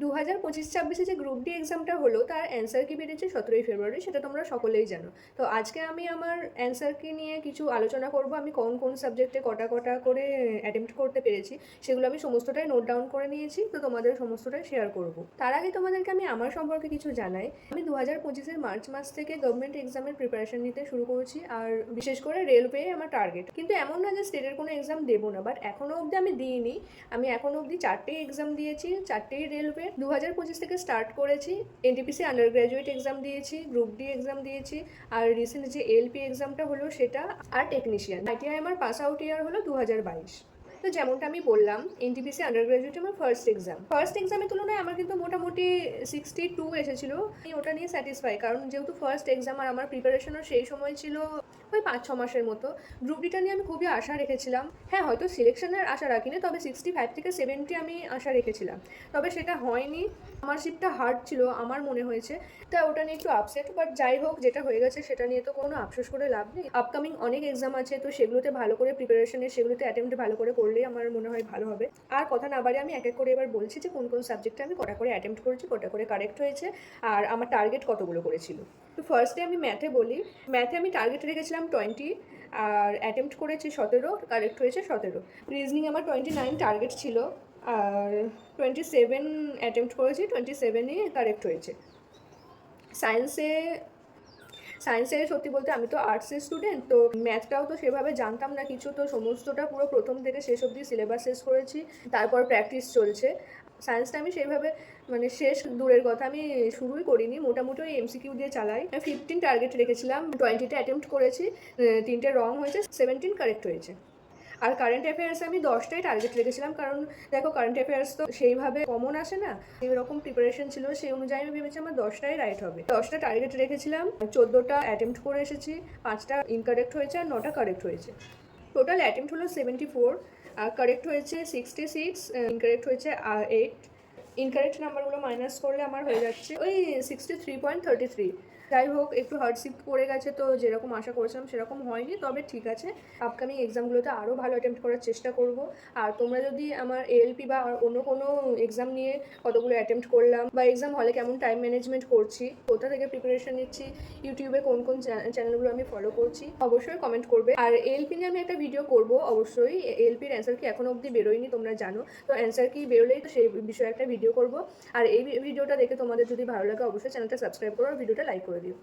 2025-26 যে group D এক্সামটা হলো তার অ্যান্সার কি বেরিয়েছে 17ই ফেব্রুয়ারি, সেটা তোমরা সকলেই জানো। তো আজকে আমি আমার অ্যান্সার কি নিয়ে কিছু আলোচনা করব। আমি কোন কোন সাবজেক্টে কটা কটা করে অ্যাটেম্প্ট করতে পেরেছি সেগুলো আমি সমস্তটাই নোট ডাউন করে নিয়েছি, তো তোমাদের সমস্তটাই শেয়ার করব। তার আগে তোমাদেরকে আমি আমার সম্পর্কে কিছু জানাই। আমি 2025-এর মার্চ মাস থেকে গভর্নমেন্ট এক্সামের প্রিপারেশন নিতে শুরু করেছি, আর বিশেষ করে রেলওয়ে আমার টার্গেট। কিন্তু এমন না যে স্টেটের কোনো এক্সাম দেবো না, বাট এখনও অবধি আমি দিইনি। আমি এখনও অবধি 4টে এক্সাম দিয়েছি, 4টেই রেলওয়ে। 2025 থেকে স্টার্ট করেছি। এনটিপিসি আন্ডার গ্র্যাজুয়েট এক্সাম দিয়েছি, গ্রুপ ডি এক্সাম দিয়েছি, আর রিসেন্ট যে এলপি এক্সামটা হলো সেটা, আর টেকনিশিয়ান। আইটিআই আমার পাস আউট ইয়ার হলো 2022। তো যেমনটা আমি বললাম, এনটিপিসি আন্ডার গ্র্যাজুয়েট আমার ফার্স্ট এক্সামের তুলনায় আমার কিন্তু মোটামুটি 62 এসেছিলো। আমি ওটা নিয়ে স্যাটিসফাই, কারণ যেহেতু ফার্স্ট এক্সাম আর আমার প্রিপারেশনও সেই সময় ছিল ওই 5-6 মাসের মতো। গ্রুপ ডিটা নিয়ে আমি খুবই আশা রেখেছিলাম। হ্যাঁ, হয়তো সিলেকশনের আশা রাখিনি, তবে 65 থেকে 70 আমি আশা রেখেছিলাম, তবে সেটা হয়নি। আমার শিটটা হার্ড ছিল আমার মনে হয়েছে, তা ওটা নিয়ে একটু আপসেট। বাট যাই হোক, যেটা হয়ে গেছে সেটা নিয়ে তো কোনো আফসোস করে লাভ নেই। আপকামিং অনেক এক্সাম আছে, তো সেগুলোতে ভালো করে প্রিপারেশনে, সেগুলোতে অ্যাটেম্প্ট ভালো করে করলেই আমার মনে হয় ভালো হবে। আর কথা না বাড়িয়ে আমি এক এক করে এবার বলছি যে কোন কোন সাবজেক্টে আমি কটা করে অ্যাটেম্প্ট করেছি, কটা করে কারেক্ট হয়েছে, আর আমার টার্গেট কতগুলো করেছিল। তো ফার্স্টে আমি ম্যাথে বলি। ম্যাথে আমি টার্গেট রেখেছিলাম 20, আর অ্যাটেম্প্ট করেছি 17, কারেক্ট হয়েছে 17। রিজনিং আমার 29 টার্গেট ছিল, আর 27 অ্যাটেম্প্ট করেছি, 27ই কারেক্ট হয়েছে। সায়েন্সে সায়েন্সে সত্যি বলতে আমি তো আর্টসের স্টুডেন্ট, তো ম্যাথটাও তো সেভাবে জানতাম না কিছু, তো সমস্তটা পুরো প্রথম থেকে শেষ অবধি সিলেবাস শেষ করেছি, তারপর প্র্যাকটিস চলছে। সায়েন্সটা আমি সেইভাবে মানে শেষ দূরের কথা, আমি শুরুই করিনি, মোটামুটি ওই এমসিকিউ দিয়ে চালাই। 15 টার্গেট রেখেছিলাম, 20টা অ্যাটেম্প্ট করেছি, 3টে রং হয়েছে, 17 কারেক্ট হয়েছে। আর কারেন্ট অ্যাফেয়ার্সে আমি 10টাই টার্গেট রেখেছিলাম, কারণ দেখো কারেন্ট অ্যাফেয়ার্স তো সেইভাবে কমন আসে না, এরকম প্রিপারেশন ছিল, সেই অনুযায়ী আমি ভেবেছি আমার 10টাই রাইট হবে। 10টা টার্গেট রেখেছিলাম, 14টা অ্যাটেম্প্ট করে এসেছি, 5টা ইনকারেক্ট হয়েছে আর 9টা কারেক্ট হয়েছে। টোটাল অ্যাটেম্প্ট হলো 74, আর কারেক্ট হয়েছে 66, ইনকারেক্ট হয়েছে 8। ইনকারেক্ট নাম্বারগুলো মাইনাস করলে আমার হয়ে যাচ্ছে ওই 63.33। যাই হোক, একটু হার্ডশিপ পড়ে গেছে, তো যেরকম আশা করেছিলাম সেরকম হয়নি, তবে ঠিক আছে। আপকামিং এক্সামগুলোতে আরও ভালো অ্যাটেম্প্ট করার চেষ্টা করব। আর তোমরা যদি আমার এএলপি বা অন্য কোনো এক্সাম নিয়ে কতগুলো অ্যাটেম্প্ট করলাম, বা এক্সাম হলে কেমন টাইম ম্যানেজমেন্ট করছি, কোথা থেকে প্রিপারেশন নিচ্ছি, ইউটিউবে কোন কোন চ্যানেলগুলো আমি ফলো করছি, অবশ্যই কমেন্ট করবে। আর এএলপি নিয়ে আমি একটা ভিডিও করব অবশ্যই। এএলপির অ্যান্সার কি এখনও অবধি বেরোয়নি, তোমরা জানো, তো অ্যান্সার কি বেরোলেই তো সেই বিষয়ে একটা ভিডিও করব। আর এই ভিডিওটা দেখে তোমাদের যদি ভালো লাগে অবশ্যই চ্যানেলটা সাবস্ক্রাইব করো আর ভিডিওটা লাইক করে দিও।